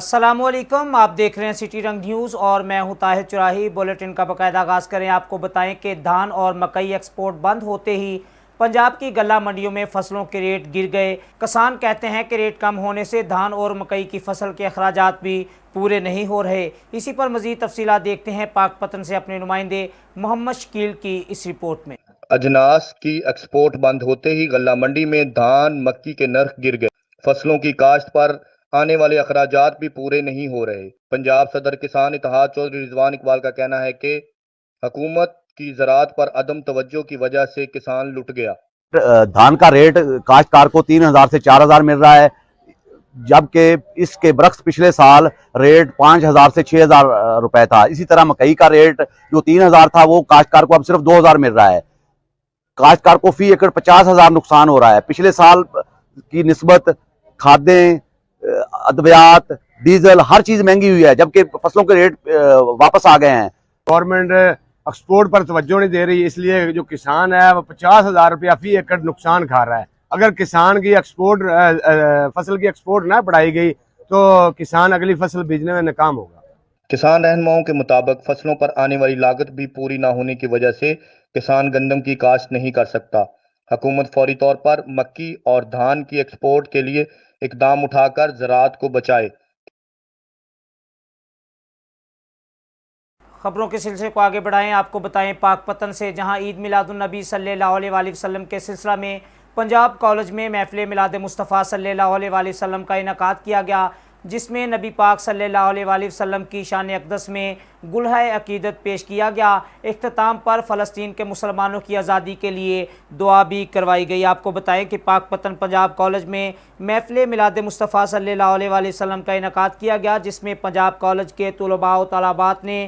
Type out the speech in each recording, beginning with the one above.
अस्सलामुअलैकुम, आप देख रहे हैं सिटी रंग न्यूज़ और मैं हूं ताहिर चुराही। बुलेटिन का बाकायदा आगाज़ करें। आपको बताएं कि धान और मकई एक्सपोर्ट बंद होते ही पंजाब की गल्ला मंडियों में फसलों के रेट गिर गए। किसान कहते हैं कि रेट कम होने से धान और मकई की फसल के अखराजात भी पूरे नहीं हो रहे। इसी पर मज़ीद तफसीलात देखते हैं पाकपतन से अपने नुमाइंदे मोहम्मद शकील की इस रिपोर्ट में। अजनास की एक्सपोर्ट बंद होते ही गल्ला मंडी में धान मक्की के नर्ख गिर गए। फसलों की काश्त पर आने वाले अखराजात भी पूरे नहीं हो रहे। पंजाब सदर किसान इत्तेहाद चौधरी रिजवान इकबाल का कहना है कि हुकूमत की ज़राअत पर अदम तवज्जो की वजह से किसान लुट गया। धान का रेट काश्तकार को 3,000 से 4,000 मिल रहा है, जबकि इसके बरक्स पिछले साल रेट 5,000 से 6,000 रुपए था। इसी तरह मकई का रेट जो 3,000 था वो काश्तकार को अब सिर्फ 2,000 मिल रहा है। काश्तकार को फी एकड़ 50,000 नुकसान हो रहा है। पिछले साल की निस्बत खादें, अद्वियात, डीजल हर चीज महंगी हुई है, जबकि फसलों के रेट वापस आ गए हैं। गवर्नमेंट एक्सपोर्ट पर तवज्जो नहीं दे रही, इसलिए जो किसान है वो 50,000 रुपया फी एकड़ नुकसान खा रहा है। अगर किसान की एक्सपोर्ट फसल की एक्सपोर्ट ना बढ़ाई गई तो किसान अगली फसल बीजने में नाकाम होगा। किसान रहनुमाओं के मुताबिक फसलों पर आने वाली लागत भी पूरी ना होने की वजह से किसान गंदम की काश्त नहीं कर सकता। हुकूमत फौरी तौर पर मक्की और धान की एक्सपोर्ट के लिए इकदाम उठाकर ज़राअत को बचाए। खबरों के सिलसिले को आगे बढ़ाएं। आपको बताएं पाकपतन से, जहां ईद मिलादुन्नबी सल्लल्लाहु अलैहि वसल्लम के सिलसिला में पंजाब कॉलेज में महफिल मिलाद मुस्तफ़ा सल्लल्लाहु अलैहि वसल्लम का इनेकाद किया गया, जिसमें नबी पाक सल्लल्लाहु अलैहि वसल्लम की शान अक़दस में गुलह अक़ीदत पेश किया गया। इख्तिताम पर फ़लस्तीन के मुसलमानों की आज़ादी के लिए दुआ भी करवाई गई। आपको बताएं कि पाकपतन पंजाब कॉलेज में महफिल मिलाद मुस्तफ़ा सल्लल्लाहु अलैहि वसल्लम का इनेकाद किया गया, जिसमें पंजाब कॉलेज के तुलबा व तलाबात ने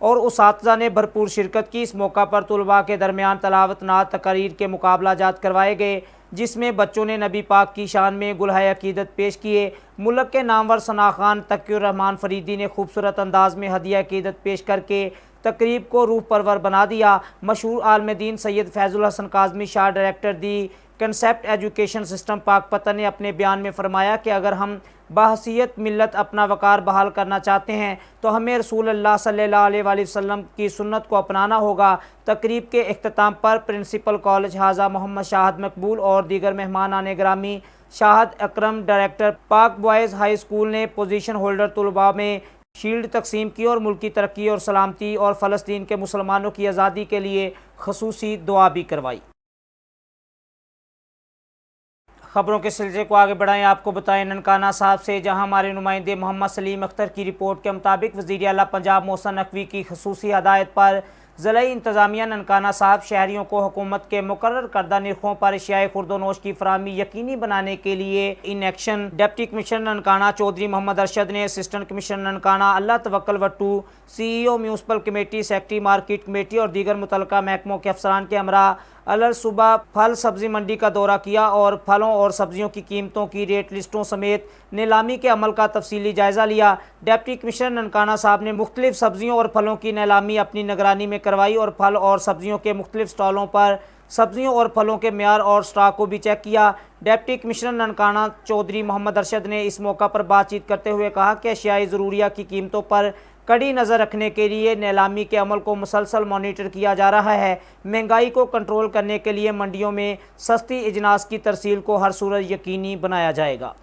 और उसातिज़ा ने भरपूर शिरकत की। इस मौका पर तुलबा के दरमियान तलावत नात तकरीर के मुकाबला जात करवाए गए, जिसमें बच्चों ने नबी पाक की शान में गुलह अक़ीदत पेश किए। मुल्क के नामवर सना खान तकीउर रहमान फरीदी ने खूबसूरत अंदाज में हदिया अक़ीदत पेश करके तकरीब को रूह परवर बना दिया। मशहूर आलम दीन Syed Faizul Hasan Kazmi Shah director the concept education system Pakpattan ने अपने बयान में फरमाया कि अगर हम बहसीयत मिल्लत अपना वक़ार बहाल करना चाहते हैं तो हमें रसूल अल्लाह सल्लल्लाहु अलैहि वसल्लम की सुन्नत को अपनाना होगा। तकरीब के इख्तिताम पर प्रिंसिपल कॉलेज हाजा मोहम्मद शाहद मकबूल और दीगर मेहमान आने ग्रामी शाहद अकरम, डायरेक्टर पाक बॉयज़ हाई स्कूल ने पोजीशन होल्डर तुलबा में शील्ड तकसीम की और मुल्क की तरक्की और सलामती और फ़लस्तीन के मुसलमानों की आज़ादी के लिए खसूसी दुआ भी करवाई। खबरों के सिलसिले को आगे बढ़ाएं। आपको बताएं ननकाना साहब से, जहां हमारे नुमाइंदे मोहम्मद सलीम अख्तर की रिपोर्ट के मुताबिक वज़ीर आला पंजाब मोहसिन नकवी की खसूसी हदायत पर ज़िला इंतज़ामिया ननकाना साहब शहरियों को हुकूमत के मुकर्रर करदा निर्खों पर अशियाए खुर्दोनोश की फराहमी यकीनी बनाने के लिए in action. Deputy commissioner Nankana Chaudhry Mohammad Arshad ने assistant commissioner Nankana Allah Tawakkal Wattoo, CEO municipal committee, secretary market committee और दीगर मुतल्लिका महकमों के अफसरान के हमरा अलग सुबह फल सब्ज़ी मंडी का दौरा किया और फलों और सब्जियों की कीमतों की रेट लिस्टों समेत नीलामी के अमल का तफसीली जायज़ा लिया। डिप्टी कमिश्नर ननकाना साहब ने मुख्तलिफ सब्जियों और फलों की नीलामी अपनी निगरानी में करवाई और फल और सब्जियों के मुख्तलिफ स्टॉलों पर सब्जियों और फलों के म्यार और स्टॉक को भी चेक किया। डिप्टी कमिश्नर ननकाना चौधरी मोहम्मद अरशद ने इस मौका पर बातचीत करते हुए कहा कि अशियाई ज़रूरिया की कीमतों पर कड़ी नज़र रखने के लिए नीलामी के अमल को मुसलसल मॉनिटर किया जा रहा है। महंगाई को कंट्रोल करने के लिए मंडियों में सस्ती इजनास की तरसील को हर सूरत यकीनी बनाया जाएगा।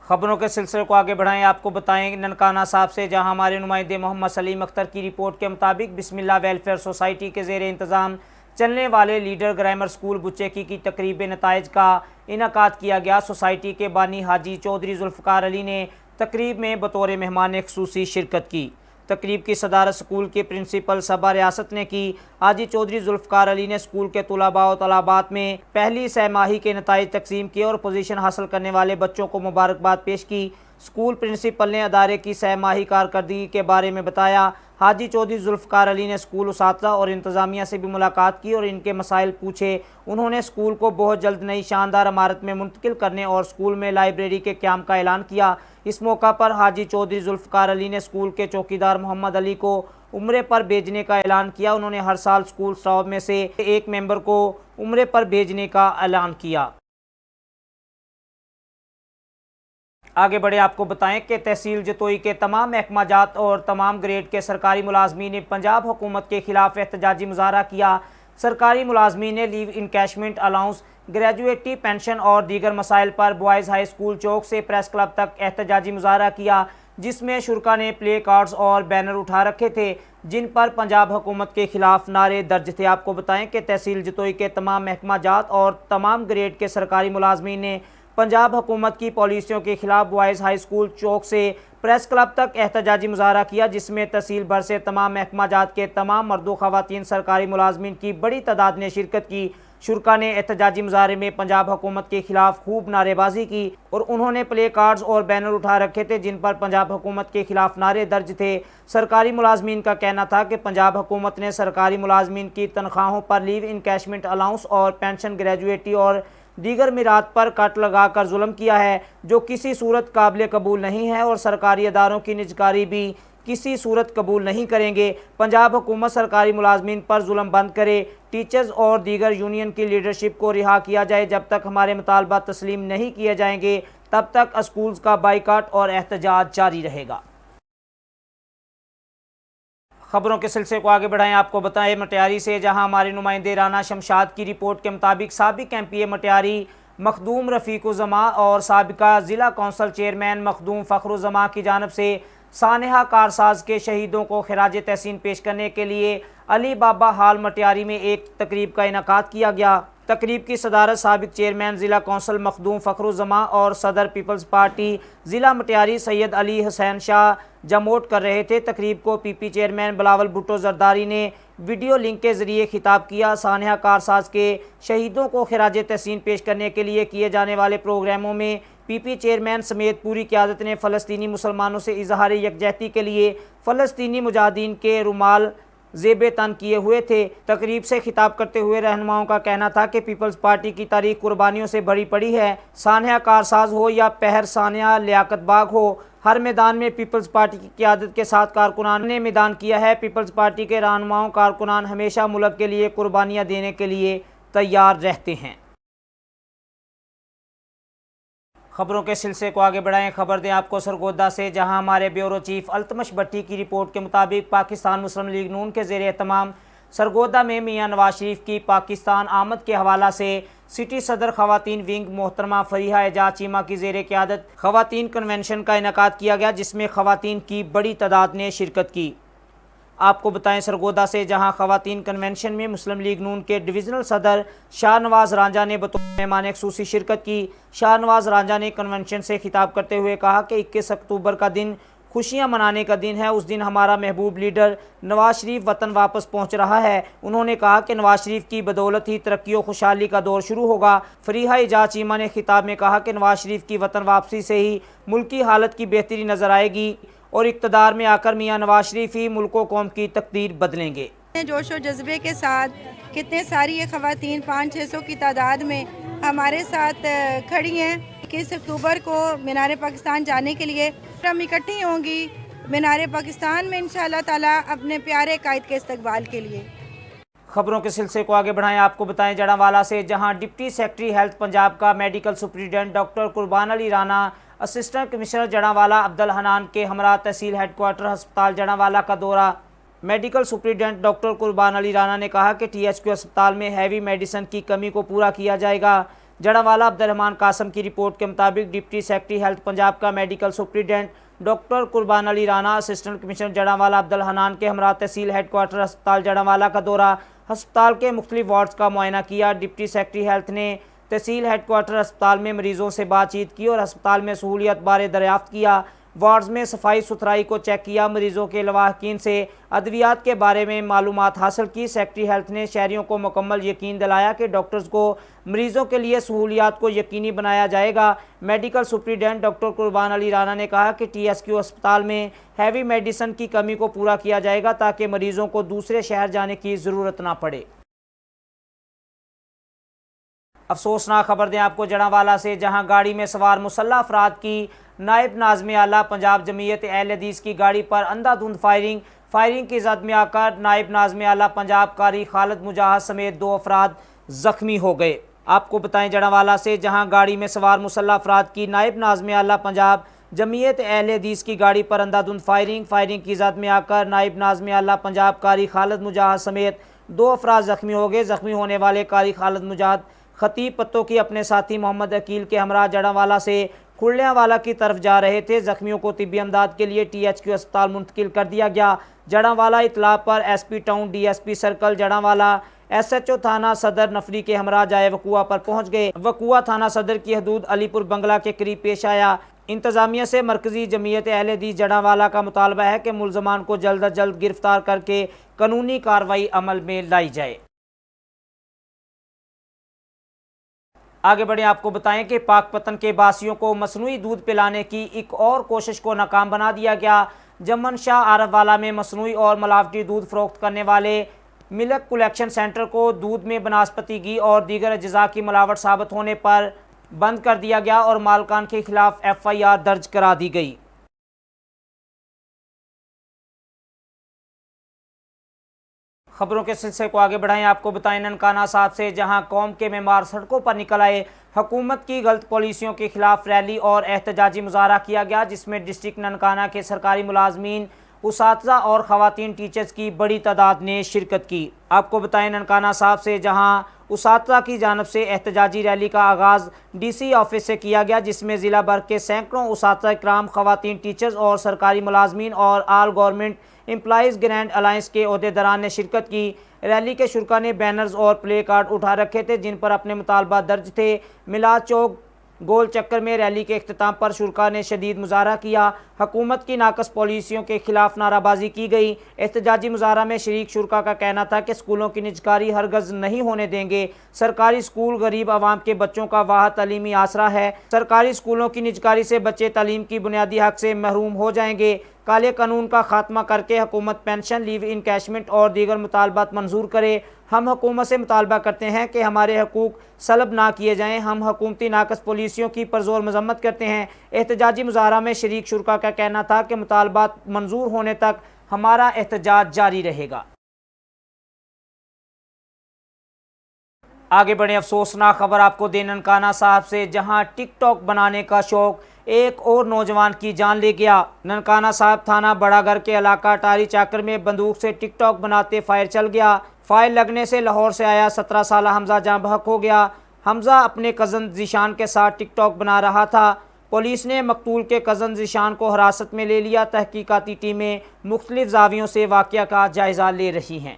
खबरों के सिलसिले को आगे बढ़ाएं। आपको बताएं ननकाना साहब से, जहां हमारे नुमाइंदे मोहम्मद सलीम अख्तर की रिपोर्ट के मुताबिक बिस्मिल्लाह वेलफेयर सोसाइटी के ज़ेर इंतज़ाम चलने वाले लीडर ग्रामर स्कूल बुच्चेकी की तकरीब नताइज का इनेकाद किया गया। सोसाइटी के बानी हाजी चौधरी जुल्फ़कार अली ने तकरीब में बतौर मेहमान ख़ुसूसी शिरकत की। तकरीब की सदारत स्कूल के प्रिंसिपल सबा रियासत ने की। हाजी चौधरी जुल्फ़कार अली ने स्कूल के तुलबा व तलाबात में पहली सहमाही के नताइज तकसीम किए और पोजीशन हासिल करने वाले बच्चों को मुबारकबाद पेश की। स्कूल प्रिंसिपल ने अदारे की सहमाही कारकर्दगी के बारे में बताया। हाजी चौधरी जुल्फ़कार अली ने स्कूल उसातिज़ा और इंतज़ामिया से भी मुलाकात की और इनके मसाइल पूछे। उन्होंने स्कूल को बहुत जल्द नई शानदार इमारत में मुंतकिल करने और स्कूल में लाइब्रेरी के क़याम का ऐलान किया। इस मौका पर हाजी चौधरी जुल्फ़कार अली ने स्कूल के चौकीदार मोहम्मद अली को उम्रे पर भेजने का ऐलान किया। उन्होंने हर साल स्कूल स्टाफ में से एक मेंबर को उम्रे पर भेजने का ऐलान किया। आगे बढ़े आपको बताएं कि तहसील जतोई के तमाम महकमा जात और तमाम ग्रेड के सरकारी मुलाजमीन ने पंजाब हुकूमत के खिलाफ एहतजाजी मुजाहरा किया। सरकारी मुलाजमीन ने leave encashment allowance, gratuity pension और दीगर मसाइल पर बॉयज़ हाई स्कूल चौक से प्रेस क्लब तक एहतजाजी मुजाहरा किया, जिसमें शुरका ने प्ले कार्ड्स और बैनर उठा रखे थे जिन पर पंजाब हुकूमत के खिलाफ नारे दर्ज थे। आपको बताएं कि तहसील जतोई के तमाम महकमा जात और तमाम ग्रेड के सरकारी मुलाजमीन ने पंजाब हुकूमत की पॉलिसियों के खिलाफ बॉयज़ हाई स्कूल चौक से प्रेस क्लब तक एहतजाजी मुजाहरा किया, जिसमें तहसील भर से तमाम महकमा जात के तमाम मर्दों खवातीन सरकारी मुलाजमीन की बड़ी तादाद ने शिरकत की। शुरका ने एहतजाजी मुजाहरे में पंजाब हुकूमत के खिलाफ खूब नारेबाजी की और उन्होंने प्ले कार्ड्स और बैनर उठा रखे थे जिन पर पंजाब हुकूमत के खिलाफ नारे दर्ज थे। सरकारी मुलाजमीन का कहना था कि पंजाब हुकूमत ने सरकारी मुलाजमीन की तनख्वाहों पर लीव इनकैशमेंट अलाउंस और पेंशन, ग्रेजुएटी और दीगर मिरात पर कट लगाकर जुल्म किया है, जो किसी सूरत काबिल कबूल नहीं है और सरकारी अदारों की निजकारी भी किसी सूरत कबूल नहीं करेंगे। पंजाब हुकूमत सरकारी मुलाजमीन पर जुल्म बंद करे, टीचर्स और दीगर यूनियन की लीडरशिप को रिहा किया जाए। जब तक हमारे मुतालबा तस्लीम नहीं किए जाएंगे तब तक स्कूल्स का बाइकाट और एहतजाज जारी रहेगा। खबरों के सिलसिले को आगे बढ़ाएं, आपको बताएं मटियारी से, जहां हमारे नुमाइंदे राना शमशाद की रिपोर्ट के मुताबिक साबिक एमपीए मटियारी मखदूम रफ़ीक़ुज़्ज़मा और साबिका ज़िला कौंसल चेयरमैन मखदूम फ़खरुज़्ज़मा की जानिब से सानेहा कारसाज के शहीदों को खिराज तहसीन पेश करने के लिए अली बाबा हाल मटियारी में एक तकरीब का इनेकाद किया गया। तकरीब की सदारत साबिक चेयरमैन ज़िला कौंसल मखदूम फ़खरुज़्ज़मा और सदर पीपल्स पार्टी ज़िला मटियारी सैयद अली हुसैन शाह जमोट कर रहे थे। तकरीब को पीपी चेयरमैन बिलावल भुट्टो जरदारी ने वीडियो लिंक के ज़रिए खिताब किया। सानेहा कारसाज के शहीदों को खिराज तहसीन पेश करने के लिए किए जाने वाले प्रोग्रामों में पीपी चेयरमैन समेत पूरी क़यादत ने फ़लस्तीनी मुसलमानों से इजहार यकजहती के लिए फ़लस्तीनी मुजाहिदीन के रुमाल ज़ेबे तन किए हुए थे। तकरीब से खिताब करते हुए रहनुमाओं का कहना था कि पीपल्स पार्टी की तारीख कुर्बानियों से भरी पड़ी है। सानेहा कारसाज हो या पहर सानेहा लियाकत बाग हो, हर मैदान में पीपल्स पार्टी की क़यादत के साथ कारकुनान ने मैदान किया है। पीपल्स पार्टी के रहनुमाओं कारकुनान हमेशा मुल्क के लिए कुर्बानियाँ देने के लिए तैयार रहते हैं। खबरों के सिलसिले को आगे बढ़ाएं, खबर दें आपको सरगोदा से, जहां हमारे ब्यूरो चीफ अल्तमश भट्टी की रिपोर्ट के मुताबिक पाकिस्तान मुस्लिम लीग नून के ज़ेर एहतमाम सरगोदा में मियां नवाज शरीफ की पाकिस्तान आमद के हवाला से सिटी सदर खवातीन विंग मोहतरमा फरीहा एजाज चीमा की ज़ेर क़यादत खवातीन कन्वेंशन का इनेकाद किया गया, जिसमें खवातीन की बड़ी तादाद ने शिरकत की। आपको बताएं सरगोदा से, जहां खवातीन कन्वेंशन में मुस्लिम लीग नून के डिविजनल सदर शाहनवाज रांझा ने बतौर मेहमान ख़ुसूसी शिरकत की। शाहनवाज रांझा ने कन्वेंशन से खिताब करते हुए कहा कि 21 अक्टूबर का दिन खुशियां मनाने का दिन है। उस दिन हमारा महबूब लीडर नवाज शरीफ वतन वापस पहुंच रहा है। उन्होंने कहा कि नवाज शरीफ की बदौलत ही तरक्की और खुशहाली का दौर शुरू होगा। फरीहा एजाज चीमा ने खिताब में कहा कि नवाज शरीफ की वतन वापसी से ही मुल्क की हालत की बेहतरी नज़र आएगी और इक़्तिदार में आकर मियां नवाज शरीफ ही मुल्क व कौम की तकदीर बदलेंगे। जोश और जज्बे के साथ कितने सारी ये ख़वातीन 500-600 की तादाद में हमारे साथ खड़ी हैं। 21 अक्टूबर को मीनार पाकिस्तान जाने के लिए हम इकट्ठी होंगी मीनार पाकिस्तान में इंशाअल्लाह ताला अपने प्यारे कायद के इस्तकबाल के लिए। खबरों के सिलसिले को आगे बढ़ाएं, आपको बताएं जड़ावाला से, जहां डिप्टी सेक्रेटरी हेल्थ पंजाब का मेडिकल सुप्रिटेंडेंट डॉक्टर कुर्बान अली राना, असिस्टेंट कमिश्नर जड़ावाला अब्दुल हनान के हमरा तहसील हेडक्वार्टर अस्पताल जड़ावाला का दौरा। मेडिकल सुप्रिटेंडेंट डॉक्टर कुर्बान अली राना ने कहा कि THQ अस्पताल में हैवी मेडिसिन की कमी को पूरा किया जाएगा। जड़ावाला अब्दुल रहमान कासम की रिपोर्ट के मुताबिक डिप्टी सेक्रेटरी हेल्थ पंजाब का मेडिकल सुप्रिटेंडेंट डॉक्टर कुर्बान अली राना, असिस्टेंट कमिश्नर जड़ावाला अब्दुल हनान के हमरा तहसील हेडक्वार्टर अस्पताल जड़ावाला का दौरा, अस्पताल के मुख्तलिफ वार्ड्स का मुआयना किया। डिप्टी सेक्रेटरी हेल्थ ने तहसील हेडक्वार्टर अस्पताल में मरीजों से बातचीत की और अस्पताल में सहूलियत बारे दरियाफ्त किया। वार्ड्स में सफाई सुथराई को चेक किया। मरीजों के लवाहकीन से अद्वियात के बारे में मालूमात हासिल की। सेक्रेटरी हेल्थ ने शहरियों को मुकम्मल यकीन दिलाया कि डॉक्टर्स को मरीजों के लिए सहूलियात को यकीनी बनाया जाएगा। मेडिकल सुप्रिटेंडेंट डॉक्टर कुर्बान अली राना ने कहा कि THQ अस्पताल में हैवी मेडिसिन की कमी को पूरा किया जाएगा ताकि मरीजों को दूसरे शहर जाने की ज़रूरत ना पड़े। अफसोसनाक खबर दें आपको जड़ावाला से, जहां गाड़ी में सवार मुसल्लह अफराद की नायब नाज़िम आला पंजाब जमीयत अहल हदीस की गाड़ी पर अंधाधुंध फायरिंग की जद में आकर नायब नाज़िम आला पंजाब कारी खालिद मुजाहिद समेत 2 अफराद ज़ख्मी हो गए। आपको बताएं जड़ावाला से, जहां गाड़ी में सवार मुसल्लह अफराद की नायब नाज़िम आला पंजाब जमीयत अहले हदीस की गाड़ी पर अंधाधुंध फायरिंग की ज़द में आकर नायब नाज़िम आला पंजाब कारी खालिद मुजाहिद समेत 2 अफराद ज़ख्मी हो गए। ज़ख्मी होने वाले कारी खालिद मुजाहिद खतीब पत्तों की अपने साथी मोहम्मद अकील के हमरा जड़ावाला से खुल्यांवाला की तरफ जा रहे थे। ज़ख्मियों को तिब्बी इमदाद के लिए THQ अस्पताल मुंतकिल कर दिया गया। जड़ावाला इतला पर SP town DSP circle Jaranwala SHO थाना सदर नफरी के हमरा जाए वकुआ पर पहुंच गए। वकुआ थाना सदर की हदूद अलीपुर बंगला के करीब पेश आया। इंतज़ामिया से मरकज़ी जमीयत अहले हदीस जड़ावाला का मुतालबा है कि मुलज़मान को जल्द अज जल्द गिरफ्तार करके कानूनी कार्रवाई अमल में लाई जाए। आगे बढ़े, आपको बताएं कि पाकपतन के बासियों को मसनूई दूध पिलाने की एक और कोशिश को नाकाम बना दिया गया। जमन शाह आरफवाला में मसनूई और मिलावटी दूध फरोख्त करने वाले मिल्क कलेक्शन सेंटर को दूध में बनास्पति घी और दीगर अज्जा की मिलावट साबित होने पर बंद कर दिया गया और मालकान के खिलाफ FIR दर्ज करा दी गई। खबरों के सिलसिले को आगे बढ़ाएं, आपको बताएं ननकाना साहब से, जहां कौम के मेमार सड़कों पर निकल आए। हुकूमत की गलत पॉलिसियों के खिलाफ रैली और एहतजाजी मुजाहरा किया गया, जिसमें डिस्ट्रिक्ट ननकाना के सरकारी मुलाजमीन, उसातिज़ा और ख़वातीन टीचर्स की बड़ी तादाद ने शिरकत की। आपको बताएं ननकाना साहब से, जहां उसातिज़ा की जानिब से एहतजाजी रैली का आगाज़ DC ऑफिस से किया गया, जिसमें ज़िला भर के सैकड़ों उसातिज़ा इकराम, ख़वातीन टीचर्स और सरकारी मुलाजमीन और आल गवर्नमेंट एम्प्लॉइज़ ग्रैंड अलायंस के ओहदेदारान ने शिरकत की। रैली के शुरा ने बैनर्स और प्ले कार्ड उठा रखे थे, जिन पर अपने मुतालबा दर्ज थे। मिलाद चौक गोल चक्कर में रैली के अख्तिताम पर शुरा ने शदीद मुजाहरा किया। हुकूमत की नाकस पॉलिसियों के खिलाफ नाराबाजी की गई। एहतजाजी मुजाहरा में शरीक शुरा का कहना था कि स्कूलों की निजकारी हरगज़ नहीं होने देंगे। सरकारी स्कूल गरीब आवाम के बच्चों का वाह तलीमी आसरा है। सरकारी स्कूलों की निजकारी से बच्चे तालीम की बुनियादी हक से महरूम हो जाएंगे। काले कानून का खात्मा करके हुकूमत पेंशन, लीव इनकैशमेंट और दीगर मुतालबात मंजूर करे। हम हुकूमत से मुतालबा करते हैं कि हमारे हकूक़ सलब ना किए जाएँ। हम हुकूमती नाकस पॉलिसियों की परजोर मजम्मत करते हैं। एहतजाजी मुजाहरा में शरीक शुरा का कहना था कि मुतालबात मंजूर होने तक हमारा एहतजाज जारी रहेगा। आगे बढ़े, अफसोसनाक खबर आपको दे ननकाना साहब से, जहां टिकटॉक बनाने का शौक एक और नौजवान की जान ले गया। ननकाना साहब थाना बड़ागर के इलाका टारी चाकर में बंदूक से टिकटॉक बनाते फायर चल गया। फायर लगने से लाहौर से आया 17 साल हमजा जाँ बहक हो गया। हमजा अपने कज़न ज़ीशान के साथ टिकटॉक बना रहा था। पुलिस ने मकतूल के कज़न ज़ीशान को हिरासत में ले लिया। तहकीकाती टीमें मुख्तलिफ ज़ावियों से वाक़या का जायज़ा ले रही हैं।